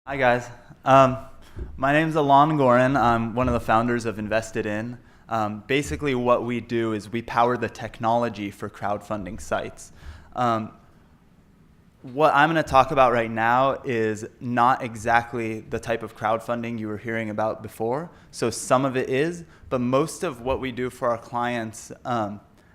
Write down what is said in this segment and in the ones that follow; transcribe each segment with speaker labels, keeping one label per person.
Speaker 1: Hi guys. My name's Alon Gorin. I'm one of the founders of Invested In. Basically what we do is we power the technology for crowdfunding sites. What I'm going to talk about right now is not exactly the type of crowdfunding you were hearing about before. So some of it is, but most of what we do for our clients,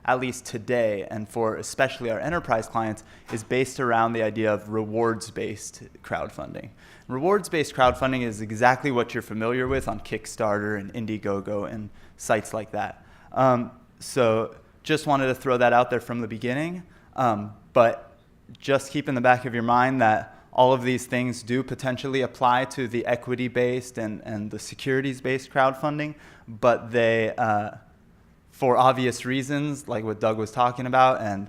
Speaker 1: at least today, and for especially our enterprise clients, is based around the idea of rewards-based crowdfunding. Rewards-based crowdfunding is exactly what you're familiar with on Kickstarter and Indiegogo and sites like that. So just wanted to throw that out there from the beginning, but just keep in the back of your mind that all of these things do potentially apply to the equity-based and the securities-based crowdfunding, but they, for obvious reasons, like what Doug was talking about, and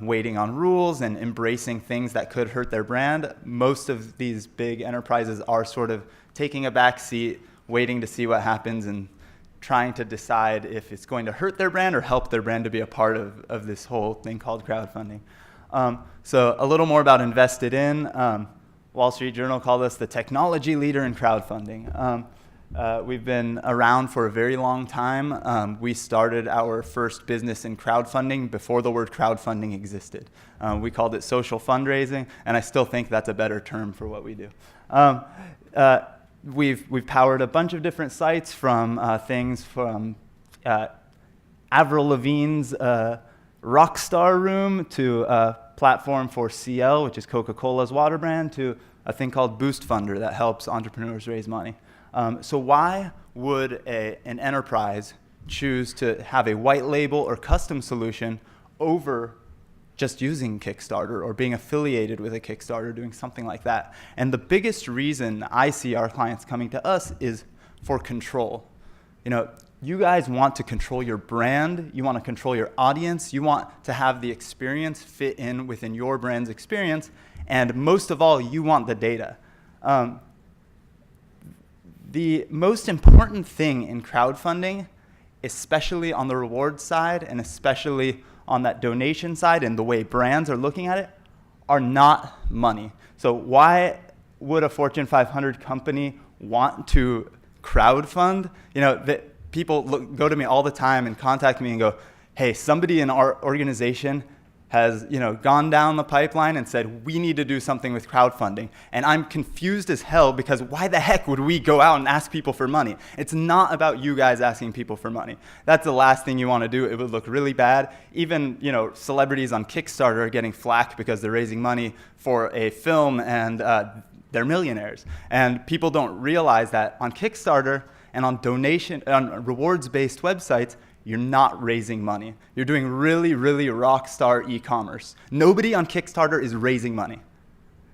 Speaker 1: waiting on rules and embracing things that could hurt their brand, most of these big enterprises are sort of taking a back seat, waiting to see what happens and trying to decide if it's going to hurt their brand or help their brand to be a part of this whole thing called crowdfunding. So a little more about Invested In. Wall Street Journal called us the technology leader in crowdfunding. We've been around for a very long time. We started our first business in crowdfunding before the word crowdfunding existed. We called it social fundraising, and I still think that's a better term for what we do. We've powered a bunch of different sites, from things from Avril Lavigne's Rockstar Room to a platform for CL, which is Coca-Cola's water brand, to a thing called Boost Funder that helps entrepreneurs raise money. So why would an enterprise choose to have a white label or custom solution over just using Kickstarter or being affiliated with a Kickstarter, doing something like that? And the biggest reason I see our clients coming to us is for control. You guys want to control your brand, you want to control your audience, you want to have the experience fit in within your brand's experience, and most of all, you want the data. The most important thing in crowdfunding, especially on the reward side and especially on that donation side and the way brands are looking at it, are not money. So why would a Fortune 500 company want to crowdfund? People go to me all the time and contact me and go, hey, somebody in our organization has gone down the pipeline and said, we need to do something with crowdfunding. And I'm confused as hell, because why the heck would we go out and ask people for money? It's not about you guys asking people for money. That's the last thing you want to do. It would look really bad. Even celebrities on Kickstarter are getting flack because they're raising money for a film, and they're millionaires. And people don't realize that on Kickstarter and on rewards-based websites, you're not raising money. You're doing really, really rock star e-commerce. Nobody on Kickstarter is raising money.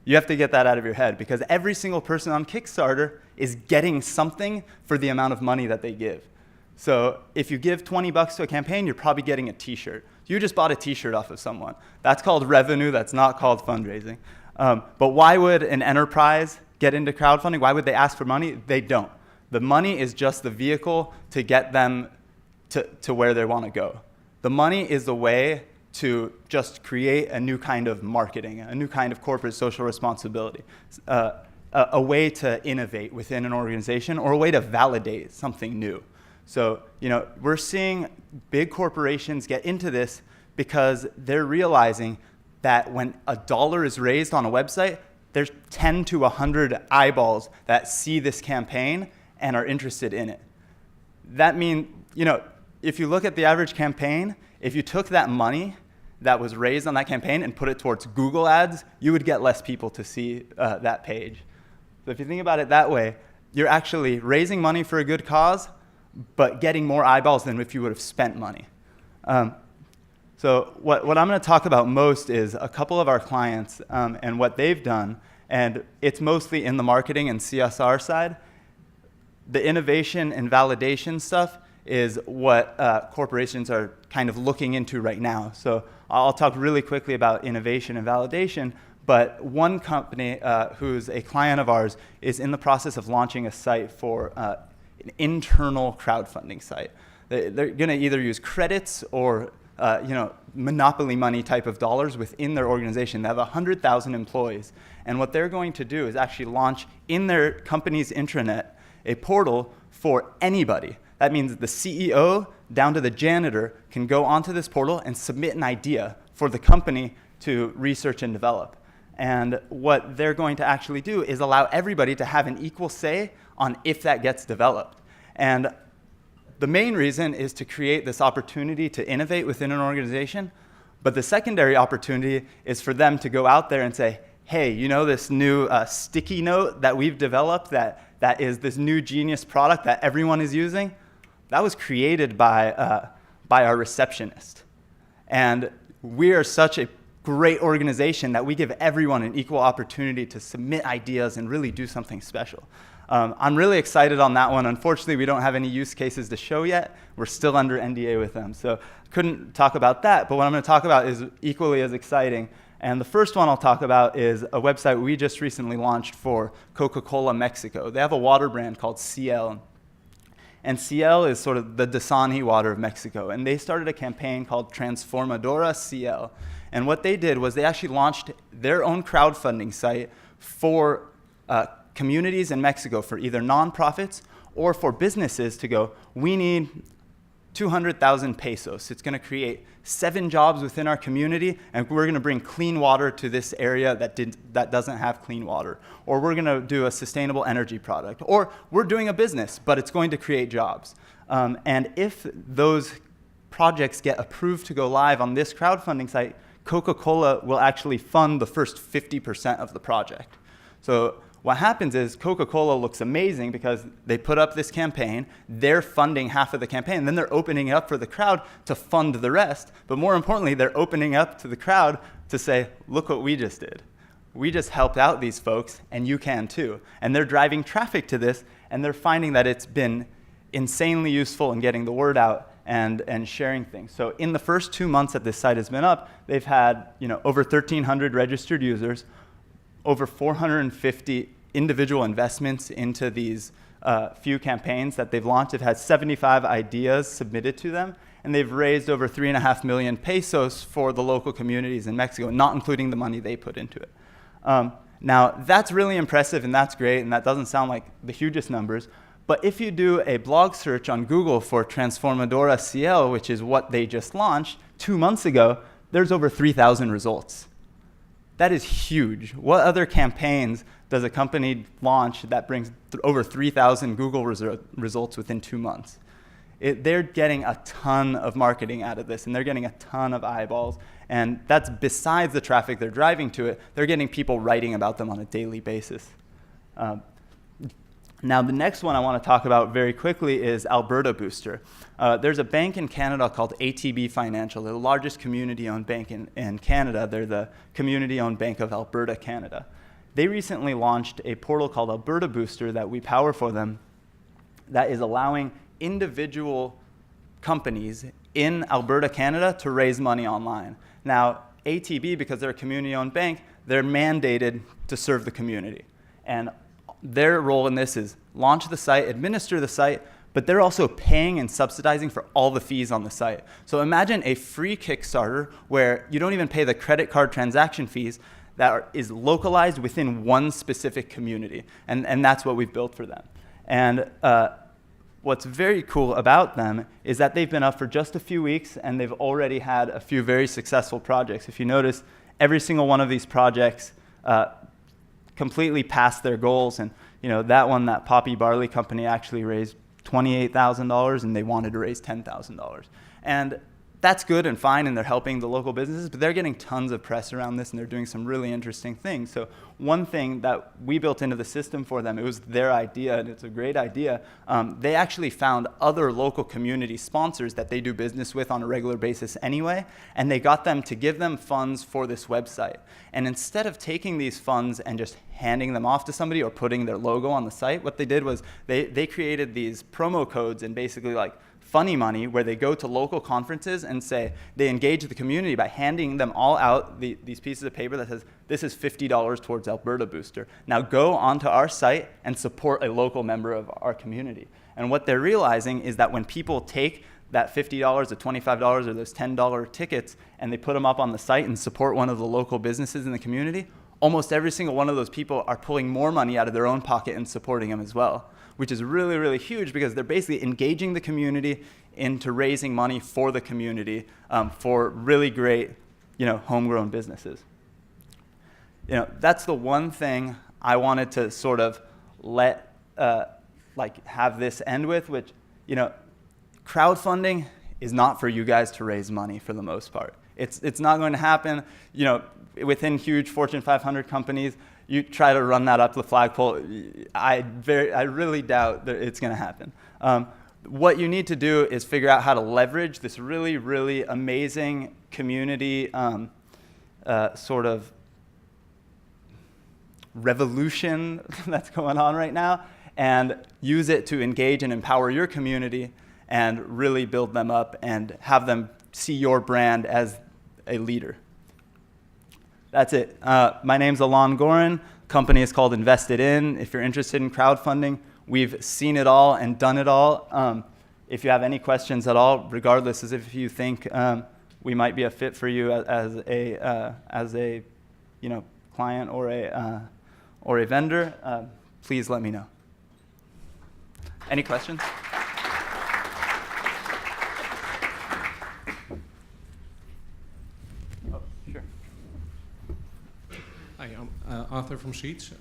Speaker 1: You have to get that out of your head, because every single person on Kickstarter is getting something for the amount of money that they give. So if you give $20 to a campaign, you're probably getting a t-shirt. You just bought a t-shirt off of someone. That's called revenue. That's not called fundraising. But why would an enterprise get into crowdfunding? Why would they ask for money? They don't. The money is just the vehicle to get them to where they want to go. The money is the way to just create a new kind of marketing, a new kind of corporate social responsibility, a way to innovate within an organization, or a way to validate something new. So, we're seeing big corporations get into this because they're realizing that when a dollar is raised on a website, there's 10 to 100 eyeballs that see this campaign and are interested in it. That means, if you look at the average campaign, if you took that money that was raised on that campaign and put it towards Google ads, you would get less people to see that page. So if you think about it that way, you're actually raising money for a good cause, but getting more eyeballs than if you would have spent money. So what I'm going to talk about most is a couple of our clients and what they've done, and it's mostly in the marketing and CSR side. The innovation and validation stuff is what corporations are kind of looking into right now. So I'll talk really quickly about innovation and validation, but one company who's a client of ours is in the process of launching a site for an internal crowdfunding site. They're going to either use credits or monopoly money type of dollars within their organization. They have 100,000 employees. And what they're going to do is actually launch in their company's intranet a portal for anybody. That means the CEO down to the janitor can go onto this portal and submit an idea for the company to research and develop. And what they're going to actually do is allow everybody to have an equal say on if that gets developed. And the main reason is to create this opportunity to innovate within an organization, but the secondary opportunity is for them to go out there and say, hey, this new sticky note that we've developed that is this new genius product that everyone is using? That was created by our receptionist. And we are such a great organization that we give everyone an equal opportunity to submit ideas and really do something special. I'm really excited on that one. Unfortunately, we don't have any use cases to show yet. We're still under NDA with them, so couldn't talk about that. But what I'm going to talk about is equally as exciting. And the first one I'll talk about is a website we just recently launched for Coca-Cola Mexico. They have a water brand called CL. And CL is sort of the Dasani water of Mexico. And they started a campaign called Transformadora CL. And what they did was they actually launched their own crowdfunding site for communities in Mexico, for either nonprofits or for businesses to go, we need 200,000 pesos. It's going to create 7 jobs within our community, and we're going to bring clean water to this area that doesn't have clean water. Or we're going to do a sustainable energy product. Or we're doing a business, but it's going to create jobs. And if those projects get approved to go live on this crowdfunding site, Coca-Cola will actually fund the first 50% of the project. So what happens is Coca-Cola looks amazing because they put up this campaign, they're funding half of the campaign, and then they're opening it up for the crowd to fund the rest. But more importantly, they're opening up to the crowd to say, look what we just did. We just helped out these folks, and you can too. And they're driving traffic to this, and they're finding that it's been insanely useful in getting the word out and sharing things. So in the first 2 months that this site has been up, they've had over 1,300 registered users, over 450 individual investments into these few campaigns that they've launched. They've had 75 ideas submitted to them, and they've raised over 3.5 million pesos for the local communities in Mexico, not including the money they put into it. Now, that's really impressive, and that's great, and that doesn't sound like the hugest numbers, but if you do a blog search on Google for Transformadora CL, which is what they just launched 2 months ago, there's over 3,000 results. That is huge. What other campaigns does a company launch that brings over 3,000 Google results within 2 months? They're getting a ton of marketing out of this, and they're getting a ton of eyeballs. And that's besides the traffic they're driving to it. They're getting people writing about them on a daily basis. Now, the next one I want to talk about very quickly is Alberta Booster. There's a bank in Canada called ATB Financial. They're the largest community-owned bank in Canada. They're the community-owned bank of Alberta, Canada. They recently launched a portal called Alberta Booster that we power for them that is allowing individual companies in Alberta, Canada to raise money online. Now, ATB, because they're a community-owned bank, they're mandated to serve the community. And their role in this is launch the site, administer the site, but they're also paying and subsidizing for all the fees on the site. So imagine a free Kickstarter where you don't even pay the credit card transaction fees that is localized within one specific community. And that's what we've built for them. And what's very cool about them is that they've been up for just a few weeks, and they've already had a few very successful projects. If you notice, every single one of these projects completely passed their goals. And that Poppy Barley company actually raised $28,000, and they wanted to raise $10,000. And that's good and fine, and they're helping the local businesses, but they're getting tons of press around this, and they're doing some really interesting things. So one thing that we built into the system for them, it was their idea, and it's a great idea. They actually found other local community sponsors that they do business with on a regular basis anyway, and they got them to give them funds for this website. And instead of taking these funds and just handing them off to somebody or putting their logo on the site, what they did was they created these promo codes and basically like funny money, where they go to local conferences and say they engage the community by handing them all out these pieces of paper that says, this is $50 towards Alberta Booster. Now go onto our site and support a local member of our community. And what they're realizing is that when people take that $50 or $25 or those $10 tickets and they put them up on the site and support one of the local businesses in the community, almost every single one of those people are pulling more money out of their own pocket and supporting them as well, which is really, really huge because they're basically engaging the community into raising money for the community for really great, homegrown businesses. That's the one thing I wanted to sort of let, have this end with, which, crowdfunding is not for you guys to raise money for the most part. It's not going to happen, within huge Fortune 500 companies. You try to run that up the flagpole, I really doubt that it's going to happen. What you need to do is figure out how to leverage this really, really amazing community sort of revolution that's going on right now and use it to engage and empower your community and really build them up and have them see your brand as a leader. That's it. My name's Alon Gorin. Company is called Invested In. If you're interested in crowdfunding, we've seen it all and done it all. If you have any questions at all, regardless as if you think we might be a fit for you as a client or a vendor, please let me know. Any questions? Oh, sure.
Speaker 2: Hi, I'm Arthur from Seeds.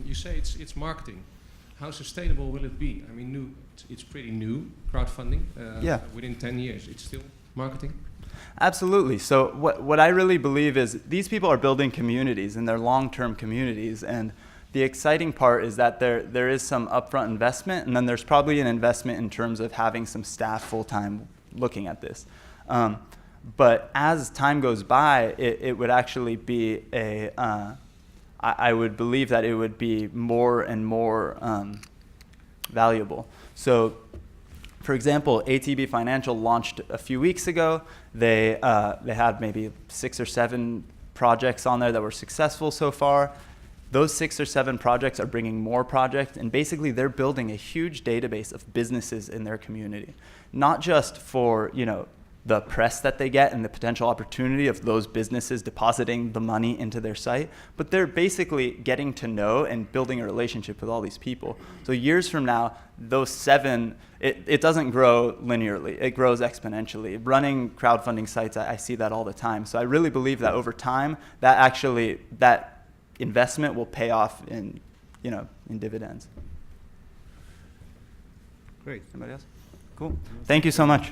Speaker 2: You say it's marketing. How sustainable will it be? I mean, it's pretty new, crowdfunding.
Speaker 1: Yeah.
Speaker 2: Within 10 years, it's still marketing?
Speaker 1: Absolutely. So what I really believe is these people are building communities, and they're long-term communities. And the exciting part is that there is some upfront investment, and then there's probably an investment in terms of having some staff full-time looking at this. But as time goes by, it would actually be I would believe that it would be more and more valuable. So, for example, ATB Financial launched a few weeks ago. They had maybe 6 or 7 projects on there that were successful so far. Those 6 or 7 projects are bringing more projects, and basically they're building a huge database of businesses in their community, not just for the press that they get and the potential opportunity of those businesses depositing the money into their site, but they're basically getting to know and building a relationship with all these people. So years from now, those 7, it doesn't grow linearly, it grows exponentially. Running crowdfunding sites, I see that all the time. So I really believe that over time, that investment will pay off in dividends.
Speaker 3: Great.
Speaker 1: Anybody else? Cool. Thank you so much.